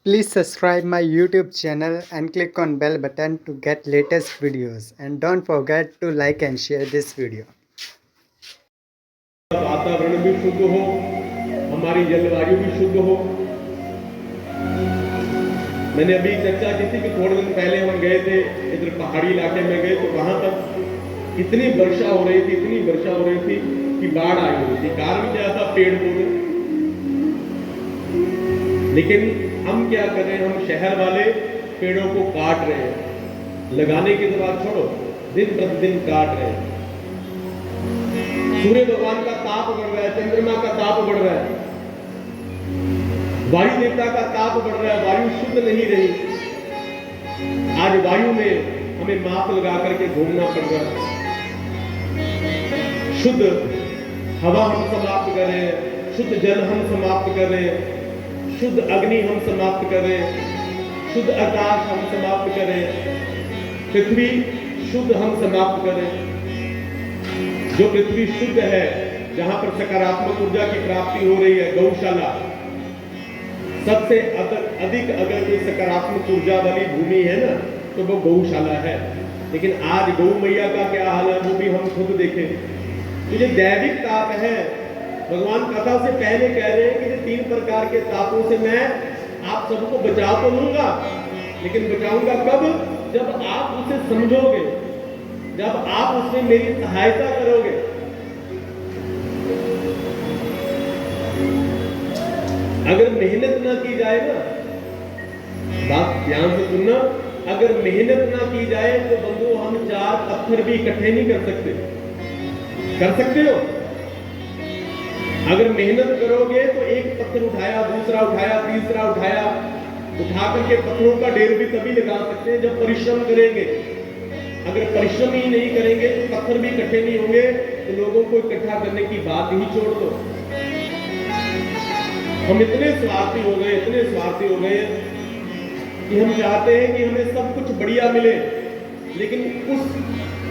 Please subscribe my YouTube channel and click on bell button to get latest videos, and don't forget to like and share this video. वातावरण भी शुद्ध हो, हमारी जलवायु भी शुद्ध हो। मैंने अभी चर्चा की थी कि थोड़े दिन पहले हम गए थे इधर पहाड़ी इलाके में गए, तो वहां तक इतनी वर्षा हो रही थी कि बाढ़ आई हुई थी। कारण क्या था? पेड़ पौधे। लेकिन हम क्या कर रहे हैं? हम शहर वाले पेड़ों को काट रहे हैं। लगाने की तो बात छोड़ो, दिन प्रतिदिन काट रहे हैं। सूर्य भगवान का ताप बढ़ रहा है, चंद्रमा का ताप बढ़ रहा है, वायु देवता का ताप बढ़ रहा है, वायु शुद्ध नहीं रही। आज वायु में हमें माप लगा करके घूमना पड़ रहा है। शुद्ध हवा हम समाप्त कर रहे हैं, शुद्ध जल हम समाप्त कर रहे हैं, शुद्ध अग्नि हम समाप्त कर रहे हैं, शुद्ध आकाश हम समाप्त कर रहे हैं, पृथ्वी शुद्ध हम समाप्त कर रहे हैं। जो पृथ्वी शुद्ध है, जहां पर सकारात्मक ऊर्जा की प्राप्ति हो रही है, गौशाला सबसे अधिक अगर कोई सकारात्मक ऊर्जा वाली भूमि है ना, तो वो गौशाला है। लेकिन आज गौ मैया का क्या हाल है, वो भी हम खुद देखें। तो ये दैविक ताप है। भगवान कथा से पहले कह रहे हैं कि ये 3 प्रकार के तापों से मैं आप सबको बचा तो लूंगा, लेकिन बचाऊंगा कब? जब आप उसे समझोगे, जब आप उसमें मेरी सहायता करोगे। अगर मेहनत ना की जाए ना, बात ध्यान से सुनना, अगर मेहनत ना की जाए तो बंधु हम 4 पत्थर भी इकट्ठे नहीं कर सकते। कर सकते हो? अगर मेहनत करोगे तो एक पत्थर उठाया, दूसरा उठाया, तीसरा उठाया, उठा करके पत्थरों का ढेर भी तभी लगा सकते हैं जब परिश्रम करेंगे। अगर परिश्रम ही नहीं करेंगे तो पत्थर भी इकट्ठे नहीं होंगे। तो लोगों को इकट्ठा करने की बात ही छोड़ दो। हम इतने स्वार्थी हो गए कि हम चाहते हैं कि हमें सब कुछ बढ़िया मिले, लेकिन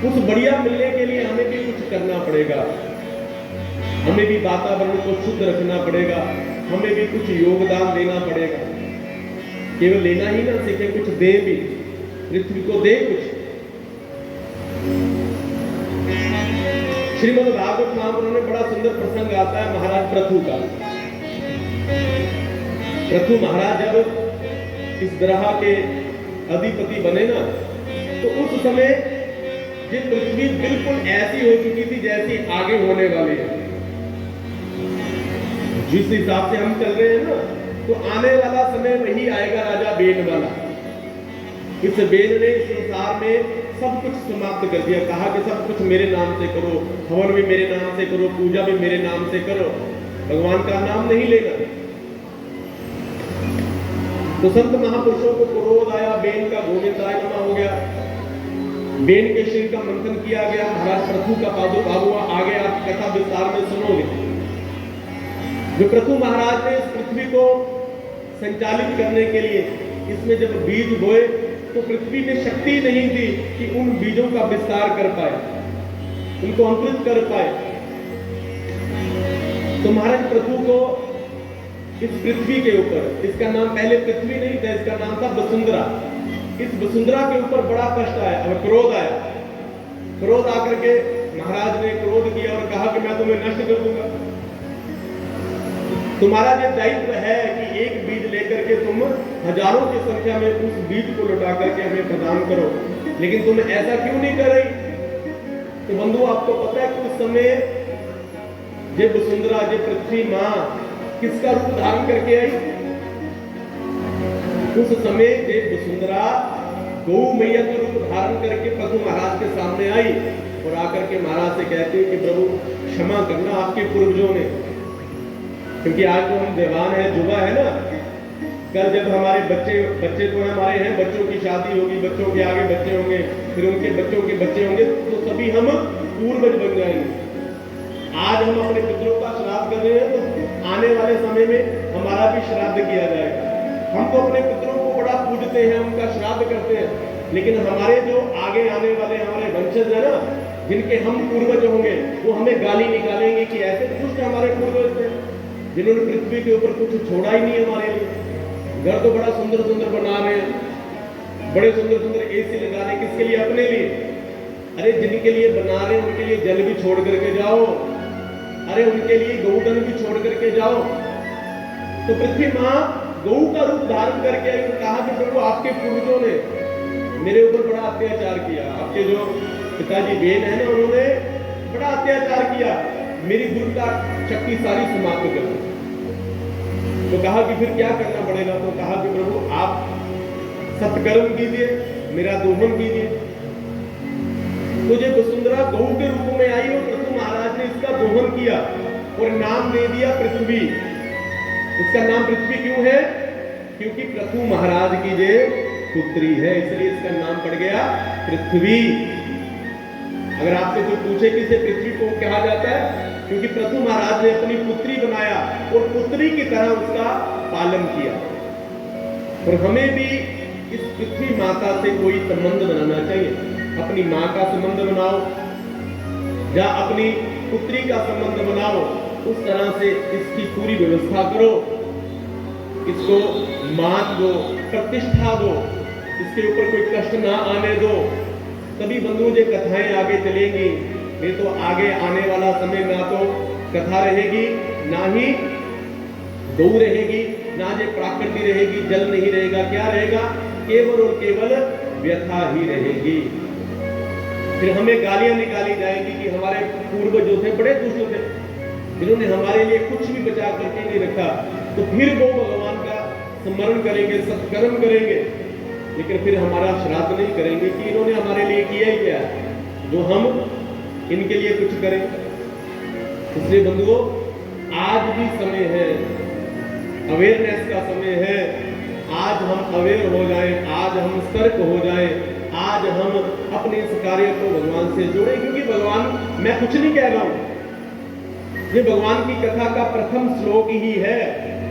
उस बढ़िया मिलने के लिए हमें भी कुछ करना पड़ेगा। हमें भी वातावरण को शुद्ध रखना पड़ेगा, हमें भी कुछ योगदान देना पड़ेगा। केवल लेना ही ना सीखें, कुछ दे भी, पृथ्वी को दे कुछ। श्रीमद् भागवत महापुराण में बड़ा सुंदर प्रसंग आता है महाराज पृथु का। पृथु महाराज जब इस ग्रह के अधिपति बने ना, तो उस समय ये पृथ्वी बिल्कुल ऐसी हो चुकी थी जैसी आगे होने वाली है। जिस हिसाब से हम चल रहे हैं ना, तो आने वाला समय वही आएगा राजा बेन वाला। इस बेन ने संसार में सब कुछ समाप्त कर दिया। कहा कि सब कुछ मेरे नाम से करो, हवन भी मेरे नाम से करो, पूजा भी मेरे नाम से करो, भगवान का नाम नहीं लेना। तो संत महापुरुषों को क्रोध आया, बेन का गोविंदाय नमः हो गया, बेन के शरीर का मंथन किया गया, महाराज पृथु का प्रादुर्भाव हुआ। आगे आप कथा विस्तार में सुनोगे। जो पृथु महाराज ने इस पृथ्वी को संचालित करने के लिए इसमें जब बीज बोए, तो पृथ्वी में शक्ति नहीं थी कि उन बीजों का विस्तार कर पाए, उनको अंकुरित कर पाए। तो महाराज पृथु को इस पृथ्वी के ऊपर, इसका नाम पहले पृथ्वी नहीं था, इसका नाम था वसुंधरा। इस वसुंधरा के ऊपर बड़ा कष्ट आया और क्रोध आया। क्रोध आकर के महाराज ने क्रोध किया और कहा कि मैं तुम्हें नष्ट कर दूंगा। तुम्हारा ये दायित्व है कि एक बीज लेकर के तुम हजारों की संख्या में उस बीज को लौटा करके हमें प्रदान करो, लेकिन तुम ऐसा क्यों नहीं कर रही? तो बंधु, आपको पता है कि उस समय ये वसुंधरा, ये पृथ्वी मां किसका रूप धारण करके आई? उस समय ये वसुंधरा गौ मैया का रूप धारण करके पृथु महाराज के सामने आई और आकर के महाराज से कहते हैं कि प्रभु क्षमा करना आपके पूर्वजों ने, क्योंकि आज जो हम जवान है, युवा है ना, कल जब हमारे बच्चे तो हमारे हैं, बच्चों की शादी होगी, बच्चों के आगे बच्चे होंगे, फिर उनके बच्चों के बच्चे होंगे, तो सभी हम पूर्वज बन जाएंगे। आज हम अपने पितरों का श्राद्ध कर रहे हैं, तो आने वाले समय में हमारा भी श्राद्ध किया जाएगा। हम तो अपने पितरों को बड़ा पूजते हैं, उनका श्राद्ध करते हैं, लेकिन हमारे जो आगे आने वाले हमारे वंशज है ना, जिनके हम पूर्वज होंगे, वो हमें गाली निकालेंगे कि ऐसे दुष्ट हमारे पूर्वज थे, जिन्होंने पृथ्वी के ऊपर कुछ छोड़ा ही नहीं हमारे लिए। घर तो बड़ा सुंदर सुंदर बना रहे हैं, बड़े सुंदर सुंदर एसी लगा रहे हैं, किसके लिए? अपने लिए। अरे जिनके लिए बना रहे हैं उनके लिए जल भी छोड़ करके जाओ, अरे उनके लिए गौधन भी छोड़ करके जाओ। तो पृथ्वी माँ गौ का रूप धारण करके आई और कहा कि प्रभु आपके पूर्वजों ने मेरे ऊपर बड़ा अत्याचार किया, आपके जो पिताजी वेद है ना उन्होंने बड़ा अत्याचार किया, मेरी दुर्गा शक्ति सारी समाप्त कर दी। तो कहा कि फिर क्या करना पड़ेगा? तो कहा कि प्रभु आप सत्कर्म कीजिए, मेरा दोहन कीजिए। तो जब वसुंधरा गौ के रूप में आई और पृथु महाराज ने इसका दोहन किया और नाम दे दिया पृथ्वी। इसका नाम पृथ्वी क्यों है? क्योंकि पृथु महाराज की जे पुत्री है, इसलिए इसका नाम पड़ गया पृथ्वी। अगर आपसे कोई पूछे कि इसे पृथ्वी को कहा जाता है, क्योंकि पृथु महाराज ने अपनी पुत्री बनाया और पुत्री की तरह उसका पालन किया। और हमें भी इस पृथ्वी माता से कोई संबंध बनाना चाहिए। अपनी माँ का संबंध बनाओ या अपनी पुत्री का संबंध बनाओ, उस तरह से इसकी पूरी व्यवस्था करो, इसको मान दो, प्रतिष्ठा दो, इसके ऊपर कोई कष्ट ना आने दो। तभी बंधुओं ये कथाएं आगे चलेंगी। नहीं तो आगे आने वाला समय ना तो कथा रहेगी, ना ही गौ रहेगी, ना ये प्राकृति रहेगी, जल नहीं रहेगा, क्या रहेगा? केवल और केवल व्यथा ही रहेगी। फिर हमें गालियां निकाली जाएंगी कि हमारे पूर्वज जो थे बड़े दुष्ट थे, जिन्होंने हमारे लिए कुछ भी बचा करके नहीं रखा। तो फिर वो भगवान का स्मरण करेंगे, सत्कर्म करेंगे, लेकिन फिर हमारा श्राद्ध नहीं करेंगे कि इन्होंने हमारे लिए किया ही क्या है जो हम इनके लिए कुछ करें। इसलिए बंधुओं, आज भी समय है, अवेयरनेस का समय है। आज हम अवेयर हो जाएं, आज हम सतर्क हो जाएं, आज हम अपने इस कार्य को भगवान से जोड़ें। क्योंकि भगवान, मैं कुछ नहीं कह रहा हूं, ये भगवान की कथा का प्रथम श्लोक ही है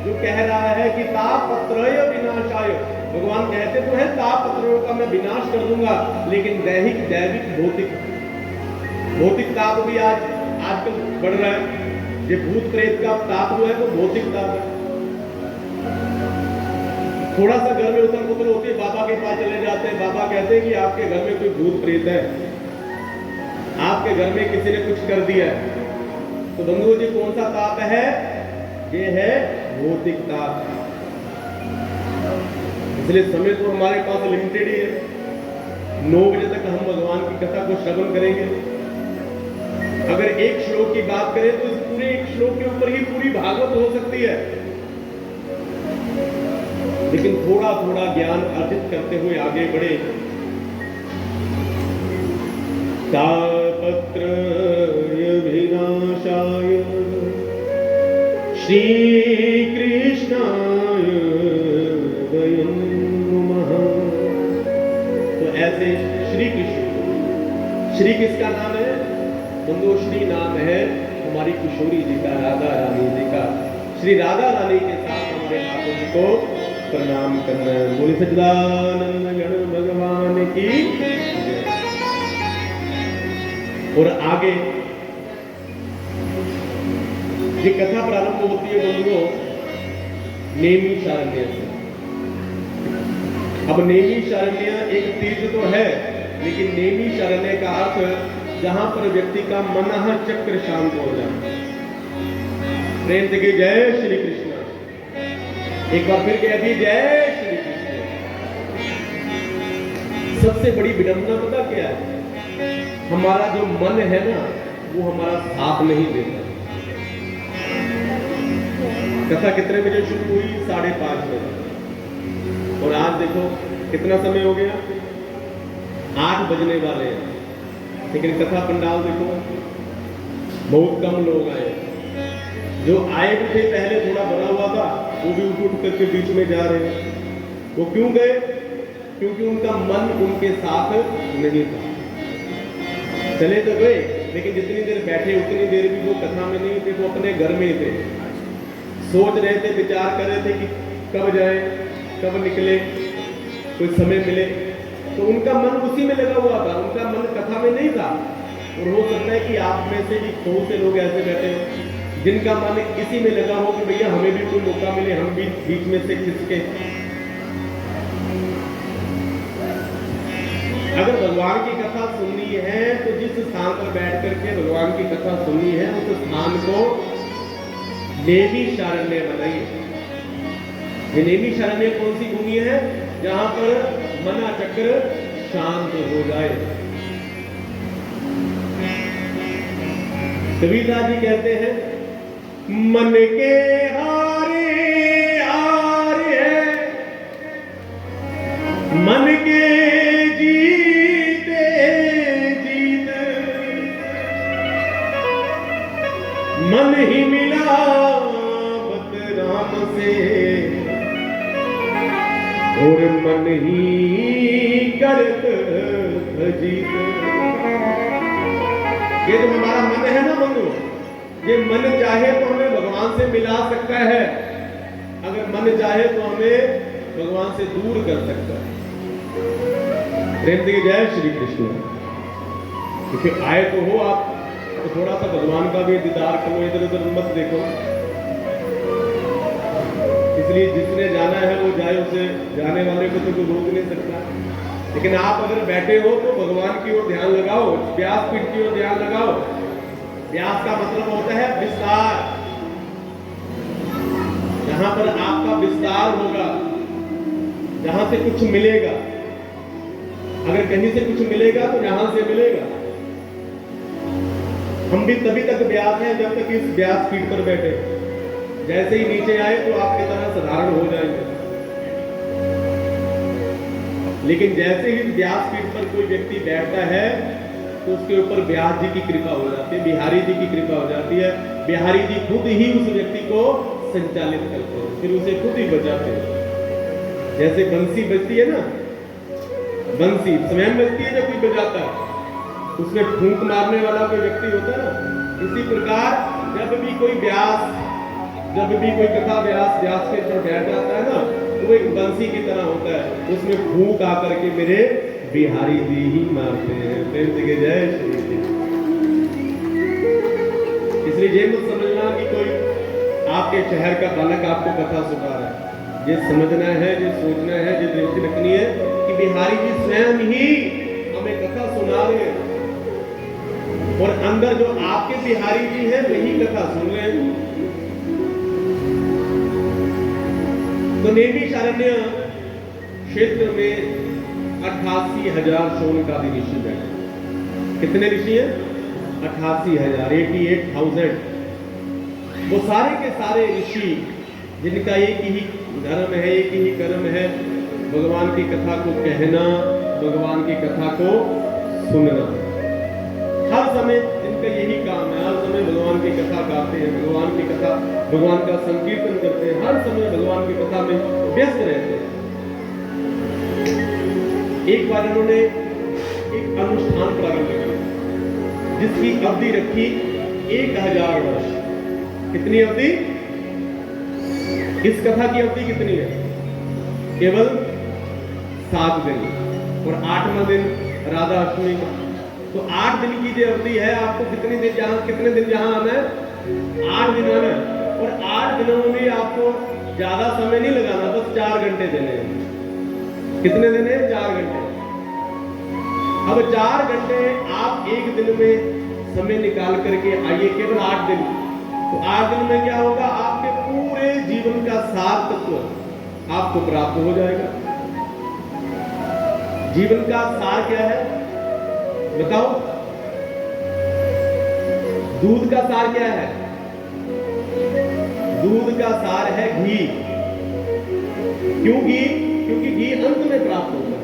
जो कह रहा है कि तापत्रय विनाशाय। भगवान कहते तो है तापत्रयों का मैं विनाश कर दूंगा, लेकिन दैहिक, दैविक, भौतिक ताप भी आजकल बढ़ रहा है। ये भूत प्रेत का ताप जो है वो भौतिक ताप है। थोड़ा सा घर में उथल पुथल होती है, बाबा के पास चले जाते हैं, बाबा कहते हैं कि आपके घर में कोई भूत प्रेत है, आपके घर में किसी ने कुछ कर दिया है। तो बंधुओं जी, कौन सा ताप है? ये है भौतिक ताप। इसलिए समय तो हमारे पास लिमिटेड ही है। 9 बजे तक हम भगवान की कथा को श्रवण करेंगे। अगर एक श्लोक की बात करें तो इस पूरे एक श्लोक के ऊपर ही पूरी भागवत हो सकती है। लेकिन थोड़ा थोड़ा ज्ञान अर्जित करते हुए आगे बढ़े। तापत्रय विनाशाय श्री कृष्णाय वयं नमः। तो ऐसे श्री कृष्ण, श्री किसका नाम है? बंधु, श्री नाम है हमारी किशोरी जी का, राधा रानी जी का। श्री राधा रानी के साथ हमारे ठाकुर को प्रणाम करना। बोले सच्चिदानंद गण भगवान की। और आगे ये कथा प्रारंभ होती है बंधुओं नैमिषारण्य से। अब नैमिषारण्य एक तीर्थ तो है, लेकिन नैमिषारण्य का अर्थ जहां पर व्यक्ति का मनः चक्र शांत हो जाए। प्रेम से जय श्री कृष्ण। एक बार फिर कह दी जय श्री कृष्ण। सबसे बड़ी विडंबना पता क्या है? हमारा जो मन है ना, वो हमारा साथ नहीं देता। कथा कितने बजे शुरू हुई? 5:30 बजे। और आज देखो कितना समय हो गया, 8 बजने वाले हैं। लेकिन कथा पंडाल देखो, बहुत कम लोग आए। जो आए थे पहले थोड़ा बना हुआ था, वो भी उठ करके बीच में जा रहे हैं। वो क्यों गए? क्योंकि उनका मन उनके साथ नहीं था। चले तो गए, लेकिन जितनी देर बैठे उतनी देर भी वो कथा में नहीं थे, वो अपने घर में ही थे। सोच रहे थे, विचार कर रहे थे कि कब जाए, कब निकले, कोई समय मिले। तो उनका मन उसी में लगा हुआ था, उनका मन कथा में नहीं था। और हो सकता है कि आप में से भी बहुत से लोग ऐसे बैठे हो जिनका मन इसी में लगा हो कि भैया हमें भी कोई मौका मिले, हम भी बीच में से खिसके अगर भगवान की कथा सुननी है तो जिस स्थान पर बैठ करके भगवान की कथा सुननी है उस स्थान को नेमी शारण्य बनाइए। ये नेमी शारण्य कौन सी भूमि है? जहां पर मना चक्र शांत हो जाए। कबीरदास जी कहते हैं, मन के हारे हार है, मन के जीते जीत, मन ही मिला बत राम से और मन ही करत जीत। ये जो हमारा मन है ना बंधु, ये मन चाहे तो हमें भगवान से मिला सकता है, अगर मन चाहे तो हमें भगवान से दूर कर सकता है। प्रेम की जय श्री कृष्ण। क्योंकि आए तो हो आप, तो थोड़ा सा भगवान का भी दीदार करो, इधर उधर मत देखो। इसलिए जिसने जाना है वो जाए, उसे जाने वाले को तो कोई रोक नहीं सकता। लेकिन आप अगर बैठे हो तो भगवान की ओर ध्यान लगाओ, व्यास पीठ की ओर ध्यान लगाओ। व्यास का मतलब होता है विस्तार, जहां पर आपका विस्तार होगा, जहां से कुछ मिलेगा। अगर कहीं से कुछ मिलेगा तो जहां से मिलेगा। हम भी तभी तक व्यास हैं जब तक इस व्यास पीठ पर बैठे। जैसे ही नीचे आए तो आपकी तरह साधारण हो जाएंगे। लेकिन जैसे ही व्यास पीठ पर कोई व्यक्ति बैठता है तो उसके ऊपर व्यास जी की कृपा हो जाती है, बिहारी जी की कृपा हो जाती है। बिहारी जी खुद ही उस व्यक्ति को संचालित करते हैं, फिर उसे खुद ही बजाते हैं। जैसे बंसी बजती है ना, बंसी स्वयं बजती है जब कोई बजाता है, उसमें फूंक मारने वाला कोई व्यक्ति होता है ना। इसी प्रकार जब भी कोई व्यास, जब भी कोई कथा व्यास के ऊपर बैठ जाता है ना, तो वो एक बंसी की तरह होता है, उसमें फूंक आकर के मेरे बिहारी जी ही मारते हैं। प्रेम से जय श्री कृष्ण। इसलिए ये मत समझना कि कोई आपके शहर का बालक आपको कथा सुना रहा है। ये समझना है, ये सोचना है, ये दृष्टि रखनी है कि बिहारी जी स्वयं ही हमें कथा सुना रहे हैं, और अंदर जो आपके बिहारी जी हैं वही कथा सुन रहे हैं। तो नेमी शारण्य क्षेत्र में 88,000 शौनकादि ऋषि बैठे। कितने ऋषि हैं? 88,000, 88,000। वो सारे के सारे ऋषि जिनका एक ही धर्म है, एक ही कर्म है, भगवान की कथा को कहना, भगवान की कथा को सुनना। हर समय जिनका यही काम है, हर समय भगवान की कथा गाते हैं, भगवान की कथा, भगवान का संकीर्तन करते हैं, हर समय भगवान की कथा में व्यस्त रहते हैं। एक बार इन्होंने एक अनुष्ठान प्रारंभ किया जिसकी अवधि रखी 1000 वर्ष। कितनी अवधि? इस कथा की अवधि कितनी है? केवल 7 दिन, और 8वां दिन राधा अष्टमी का। तो 8 दिन की जो अवधि है, आपको कितने दिन जहां आना है? 8 दिन आना है। और 8 दिनों में आपको ज्यादा समय नहीं लगाना, बस 4 घंटे देने हैं। कितने देने हैं? 4 घंटे। अब 4 घंटे आप एक दिन में समय निकाल करके आइए, केवल 8 दिन। तो 8 दिन में क्या होगा? आपके पूरे जीवन का सार तत्व आपको प्राप्त हो जाएगा। जीवन का सार क्या है बताओ? दूध का सार क्या है? दूध का सार है घी। क्यों घी? क्योंकि घी अंत में प्राप्त होगा।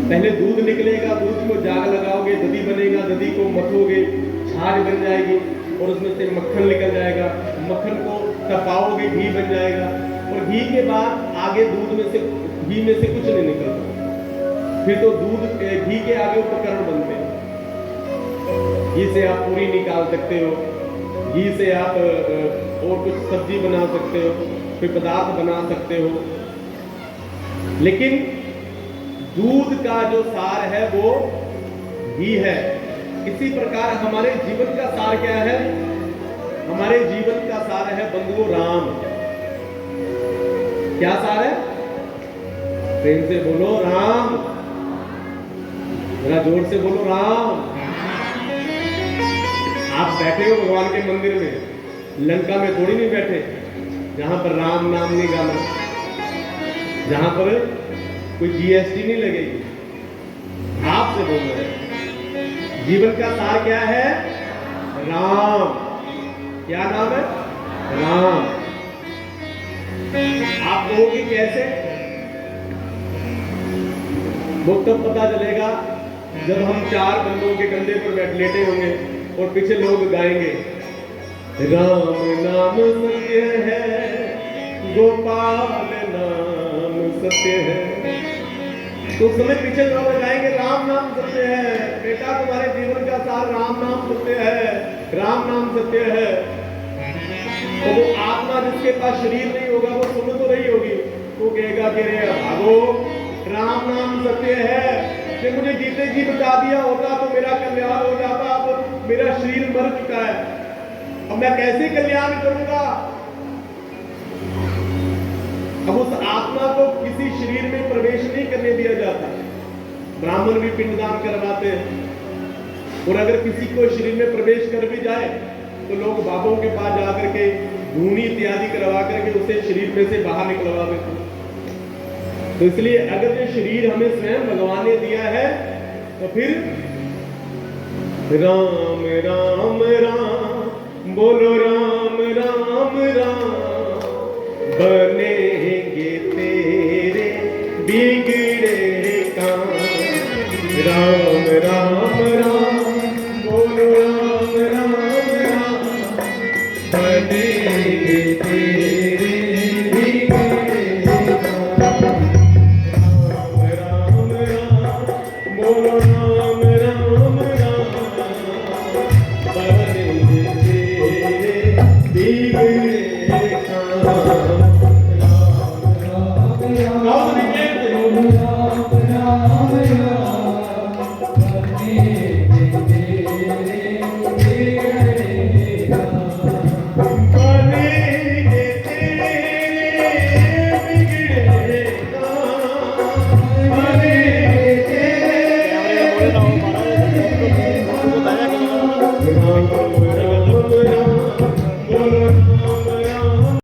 पहले दूध निकलेगा, दूध को जाग लगाओगे, दही बनेगा, दही को मथोगे, छाछ बन जाएगी, और उसमें से मक्खन निकल जाएगा। मक्खन को तपाओगे, घी बन जाएगा। और घी के बाद आगे घी में से कुछ नहीं निकलता। फिर तो घी के आगे उपकरण बनते हैं। घी से आप पूरी निकाल सकते हो, घी से आप और कुछ सब्जी बना सकते हो, कोई पदार्थ बना सकते हो। लेकिन दूध का जो सार है वो घी है। इसी प्रकार हमारे जीवन का सार क्या है? हमारे जीवन का सार है बंधुओं राम। क्या सार है? प्रेम से बोलो राम। जरा जोर से बोलो राम। आप बैठे हो भगवान के मंदिर में, लंका में थोड़ी नहीं बैठे जहां पर राम नाम नहीं गाना, जहां पर कोई जीएसटी नहीं लगेगी। आपसे बोल रहे हैं जीवन का सार क्या है? राम। क्या नाम है? राम। आप कहोगे कैसे? वो तब पता चलेगा जब हम चार बंदों के कंधे पर बैठ लेटे होंगे और पीछे लोग गाएंगे राम नाम सत्य है, गोपाल नाम सत्य है। तो उस समय पीछे लोग गाएंगे राम नाम सत्य है, बेटा तुम्हारे जीवन का सार राम नाम सत्य है, राम नाम सत्य है। और वो आत्मा जिसके पास शरीर नहीं होगा वो सुन तो रही होगी, वो कहेगा कि रे भागो, राम नाम सत्य है, कि मुझे जीते जी बता दिया होता तो मेरा कल्याण हो जाता। अब मेरा शरीर मर चुका है, अब मैं कैसे कल्याण करूंगा? अब उस आत्मा को किसी शरीर में प्रवेश नहीं करने दिया जाता। ब्राह्मण भी पिंडदान करवाते हैं, और अगर किसी को शरीर में प्रवेश कर भी जाए तो लोग बाबों के पास जाकर के धूनी इत्यादि करवा करके उसे शरीर में से बाहर निकलवा देते हैं। तो इसलिए अगर ये शरीर हमें स्वयं भगवान ने दिया है तो फिर राम राम राम बोलो, राम राम राम बनेंगे तेरे बिगड़े काम। राम राम राम